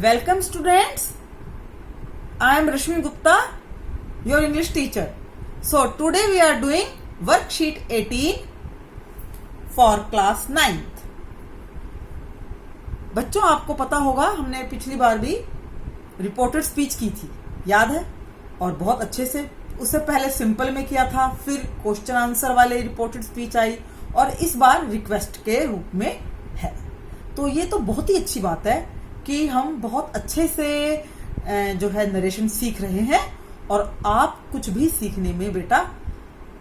Welcome students. I am Rashmi Gupta, your English teacher. So today we are doing worksheet 18 for class 9th. बच्चों आपको पता होगा हमने पिछली बार भी रिपोर्टेड स्पीच की थी, याद है? और बहुत अच्छे से उससे पहले सिंपल में किया था, फिर क्वेश्चन आंसर वाले रिपोर्टेड स्पीच आई और इस बार रिक्वेस्ट के रूप में है। तो ये तो बहुत ही अच्छी बात है कि हम बहुत अच्छे से जो है नरेशन सीख रहे हैं और आप कुछ भी सीखने में बेटा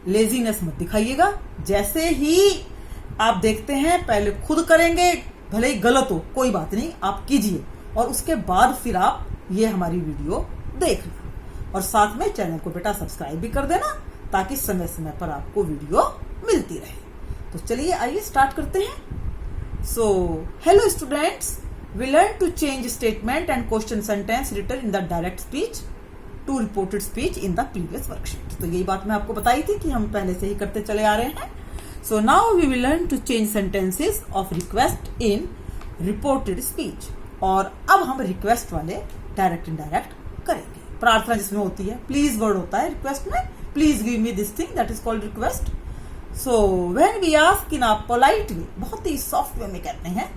लेजीनेस मत दिखाइएगा। जैसे ही आप देखते हैं पहले खुद करेंगे, भले ही गलत हो कोई बात नहीं, आप कीजिए और उसके बाद फिर आप ये हमारी वीडियो देखना और साथ में चैनल को बेटा सब्सक्राइब भी कर देना ताकि समय समय पर आपको वीडियो मिलती रहे। तो चलिए आइए स्टार्ट करते हैं। So hello students, we learn to change statement and question sentence written in the direct speech to reported speech in the previous worksheet. तो यही बात मैं आपको बताई थी कि हम पहले से ही करते चले आ रहे हैं। So now we will learn to change sentences of request in reported speech. और अब हम रिक्वेस्ट वाले डायरेक्ट इनडायरेक्ट करेंगे। प्रार्थना जिसमें होती है, प्लीज वर्ड होता है रिक्वेस्ट में, please give me this thing, that is called request. So when we ask in a polite way, बहुत ही सॉफ्ट वे में कहते हैं,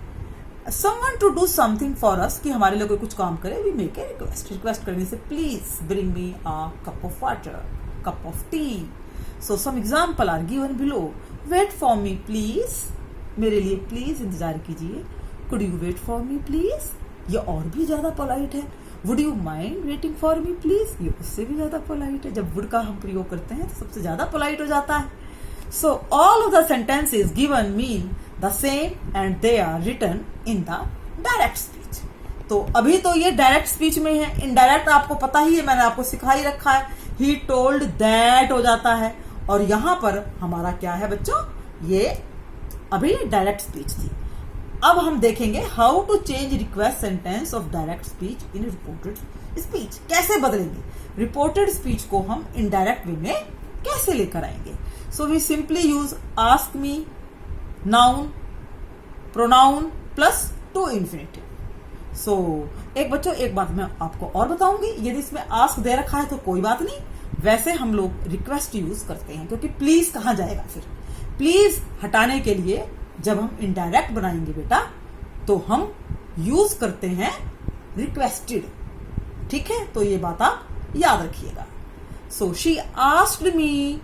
someone to do something for us, कि हमारे लिए कोई कुछ काम करे, we make a request. Request करने से please bring me a cup of water, cup of tea. So some example are given below. Wait for me please, मेरे लिए please इंतजार कीजिए। Could you wait for me please, ये और भी ज्यादा पोलाइट है। Would you mind waiting for me please, ये उससे भी ज्यादा पोलाइट है। जब would का हम प्रयोग करते हैं तो सबसे ज्यादा पोलाइट हो जाता है। So all of the sentences given mean the same and they are written in the direct speech. तो अभी तो ये डायरेक्ट स्पीच में है, इनडायरेक्ट आपको पता ही है, मैंने आपको सिखा ही रखा है। He told that हो जाता है और यहां पर हमारा क्या है बच्चों, ये अभी डायरेक्ट स्पीच थी। अब हम देखेंगे how to change request sentence of direct speech in reported speech. कैसे बदलेंगे रिपोर्टेड स्पीच को हम इनडायरेक्ट वे में कैसे लेकर आएंगे। So we simply use ask me, noun, pronoun plus to infinitive. So एक बच्चों एक बात मैं आपको और बताऊंगी, यदि इसमें आस्क दे रखा है तो कोई बात नहीं, वैसे हम लोग रिक्वेस्ट यूज करते हैं क्योंकि प्लीज कहाँ जाएगा। फिर प्लीज हटाने के लिए जब हम इनडायरेक्ट बनाएंगे बेटा तो हम यूज करते हैं रिक्वेस्टेड। ठीक है, तो ये बात आप याद रखिएगा। So she asked me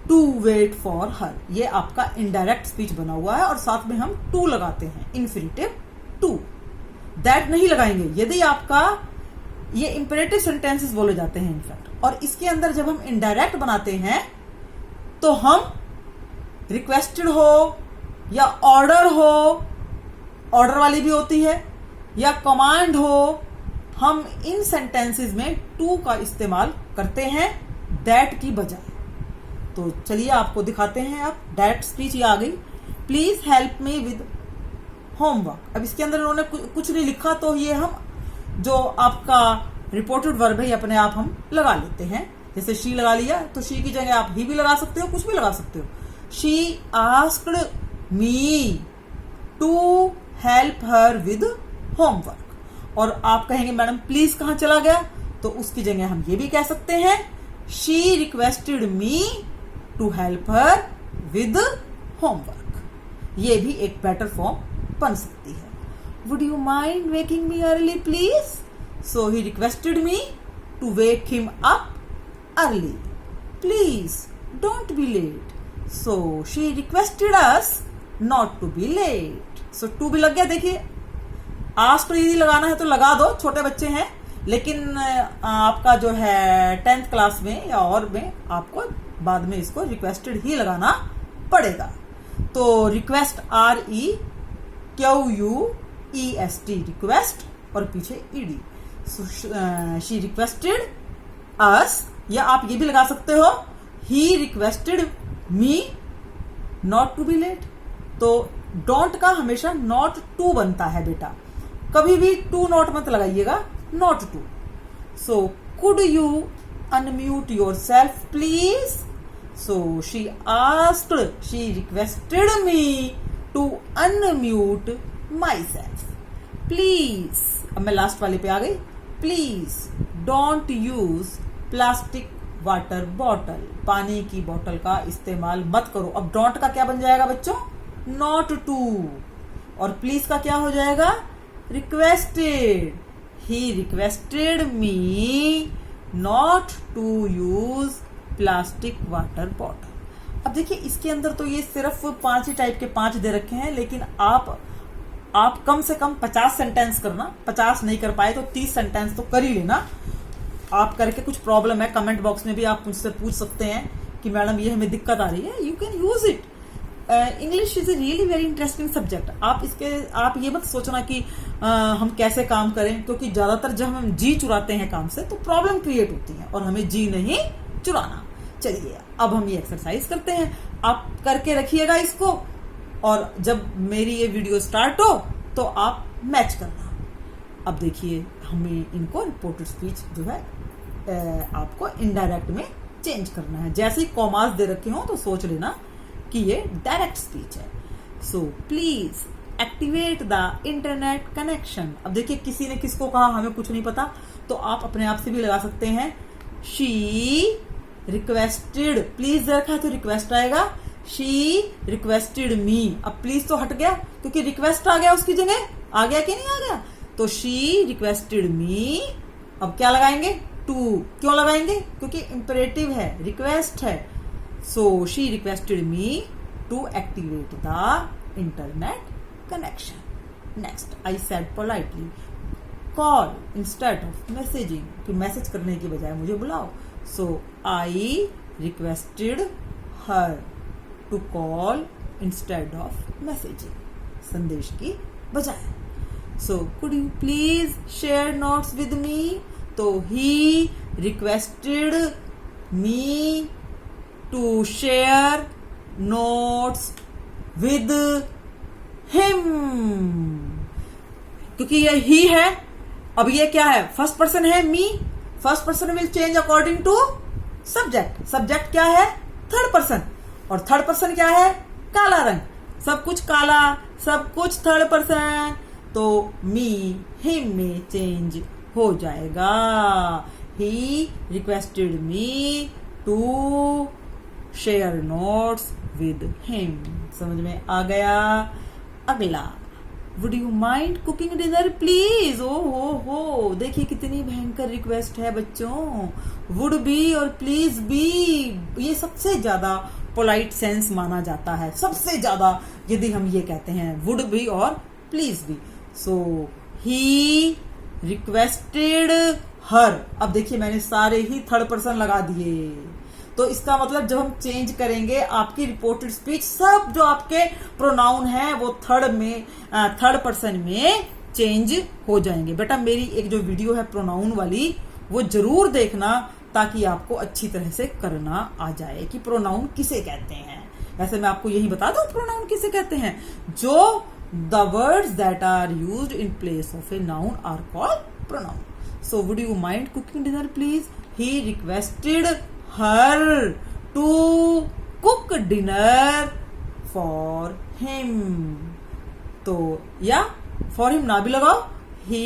to wait for her, ये आपका इनडायरेक्ट स्पीच बना हुआ है और साथ में हम टू लगाते हैं, इन्फिनिटिव टू। दैट नहीं लगाएंगे यदि आपका ये इंपेरेटिव सेंटेंसेस बोले जाते हैं इनफैक्ट, और इसके अंदर जब हम इनडायरेक्ट बनाते हैं तो हम रिक्वेस्टेड हो या ऑर्डर हो, ऑर्डर वाली भी होती है, या कमांड हो, हम इन सेंटेंसेस में टू का इस्तेमाल करते हैं दैट की बजाय। तो चलिए आपको दिखाते हैं। आप डायरेक्ट स्पीच ये आ गई, please help me with homework. अब इसके अंदर उन्होंने कुछ नहीं लिखा तो ये हम जो आपका रिपोर्टेड वर्ब है अपने आप हम लगा लेते हैं। जैसे शी लगा लिया तो शी की जगह आप ही भी लगा सकते हो, कुछ भी लगा सकते हो। She asked me to help her with homework. और आप कहेंगे मैडम प्लीज कहां चला गया, तो उसकी जगह हम ये भी कह सकते हैं she requested me to help her with homework. ये भी एक बेटर फॉर्म बन सकती है। Would you mind waking me early please, so he requested me to wake him up early, please don't be late, so she requested us not to be late. So to भी लग गया। देखिए ask यदि लगाना है तो लगा दो, छोटे बच्चे हैं, लेकिन आपका जो है 10th क्लास में या और में आपको बाद में इसको रिक्वेस्टेड ही लगाना पड़ेगा। तो रिक्वेस्ट REQUEST रिक्वेस्ट और पीछे ED। शी रिक्वेस्टेड अस, या आप ये भी लगा सकते हो he requested me not to be late. तो डोंट का हमेशा नॉट टू बनता है बेटा, कभी भी टू नॉट मत लगाइएगा, not to. So could you unmute yourself please, so she asked, she requested me to unmute myself, please अब मैं लास्ट वाले पे आ गई। Please don't use plastic water bottle, पानी की बोतल का इस्तेमाल मत करो। अब डोंट का क्या बन जाएगा बच्चों? Not to. और प्लीज का क्या हो जाएगा? Requested. He requested me not to use plastic water bottle. अब देखिए इसके अंदर तो ये सिर्फ 5 ही टाइप के 5 दे रखे हैं, लेकिन आप कम से कम 50 सेंटेंस करना। 50 नहीं कर पाए तो 30 सेंटेंस तो कर ही लेना। आप करके कुछ प्रॉब्लम है कमेंट बॉक्स में भी आप मुझसे पूछ सकते हैं कि मैडम ये हमें दिक्कत आ रही है। You can use it. English is a really very interesting subject. आप ये मत सोचना कि हम कैसे काम करें, क्योंकि ज्यादातर जब हम जी चुराते हैं काम से तो प्रॉब्लम क्रिएट होती है, और हमें जी नहीं चुराना। चलिए अब हम ये एक्सरसाइज करते हैं, आप करके रखिएगा इसको, और जब मेरी ये वीडियो स्टार्ट हो तो आप मैच करना। अब देखिए हमें इनको रिपोर्टेड स्पीच जो है आपको इनडायरेक्ट में चेंज करना है। जैसे ही कॉमास दे रखे हो तो सोच लेना कि ये डायरेक्ट स्पीच है। So please activate the internet connection. अब देखिए किसी ने किसको कहा, हमें कुछ नहीं पता, तो आप अपने आप से भी लगा सकते हैं। शी रिक्वेस्टेड, प्लीज रखा तो रिक्वेस्ट आएगा। शी रिक्वेस्टेड मी। अब प्लीज तो हट गया क्योंकि रिक्वेस्ट आ गया उसकी जगह। आ गया कि नहीं आ गया? तो शी रिक्वेस्टेड मी। अब क्या लगाएंगे? टू। क्यों लगाएंगे? क्योंकि इंपरेटिव है, रिक्वेस्ट है। So she requested me to activate the internet connection. Next, I said politely call instead of messaging, कि मैसेज करने की बजाय मुझे बुलाओ। So I requested her to call instead of messaging, संदेश की बजाय। So could you please share notes with me. तो he requested me to share notes with him, क्योंकि ये ही है। अब ये क्या है? फर्स्ट पर्सन है, मी। First person will change according to subject. Subject क्या है? Third person. और थर्ड पर्सन क्या है? काला रंग। सब कुछ काला, सब कुछ थर्ड पर्सन। तो मी हिम में चेंज हो जाएगा। He requested me to share notes with him. समझ में आ गया? अगला, would you mind cooking dinner please. ओ हो, देखिए कितनी भयंकर रिक्वेस्ट है बच्चों। वुड बी और प्लीज बी, ये सबसे ज्यादा पोलाइट सेंस माना जाता है, सबसे ज्यादा यदि हम ये कहते हैं वुड बी और please B. So he requested हर। अब देखिए मैंने सारे ही थर्ड पर्सन लगा दिए, तो इसका मतलब जब हम चेंज करेंगे आपकी रिपोर्टेड स्पीच, सब जो आपके प्रोनाउन है वो थर्ड पर्सन में चेंज हो जाएंगे। बेटा मेरी एक जो वीडियो है प्रोनाउन वाली वो जरूर देखना, ताकि आपको अच्छी तरह से करना आ जाए कि प्रोनाउन किसे कहते हैं। वैसे मैं आपको यही बता दूं प्रोनाउन किसे कहते हैं। जो the words that are used in place of a noun are called pronoun. So would you mind cooking dinner please. He requested her to cook dinner for him। तो या for him ना भी लगाओ। he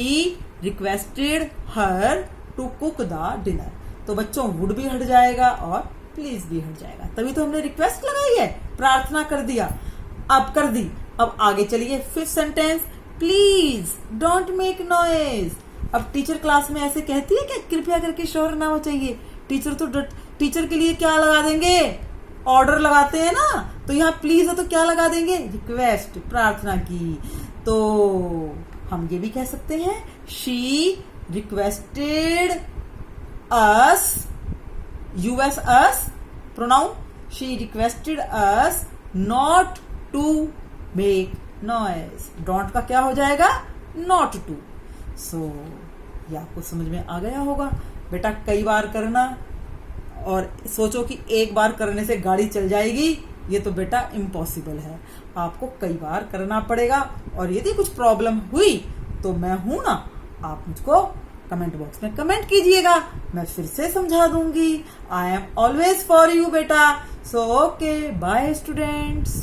requested her to cook the dinner। तो बच्चों would भी हट जाएगा और प्लीज भी हट जाएगा, तभी तो हमने रिक्वेस्ट लगाई है, प्रार्थना कर दिया। अब कर दी। अब आगे चलिए, fifth sentence, please don't make noise. अब टीचर क्लास में ऐसे कहती है क्या? कृपया करके शोर ना हो चाहिए। टीचर के लिए क्या लगा देंगे? ऑर्डर लगाते हैं ना, तो यहाँ प्लीज है तो क्या लगा देंगे? रिक्वेस्ट, प्रार्थना की। तो हम ये भी कह सकते हैं she requested us, US us pronoun. She requested us not to make noise. Don't का क्या हो जाएगा? Not to. सो ये आपको समझ में आ गया होगा। बेटा कई बार करना, और सोचो कि एक बार करने से गाड़ी चल जाएगी, ये तो बेटा इम्पॉसिबल है। आपको कई बार करना पड़ेगा, और यदि कुछ प्रॉब्लम हुई तो मैं हूं ना, आप मुझको कमेंट बॉक्स में कमेंट कीजिएगा, मैं फिर से समझा दूंगी। I am always for you बेटा। So okay, bye students.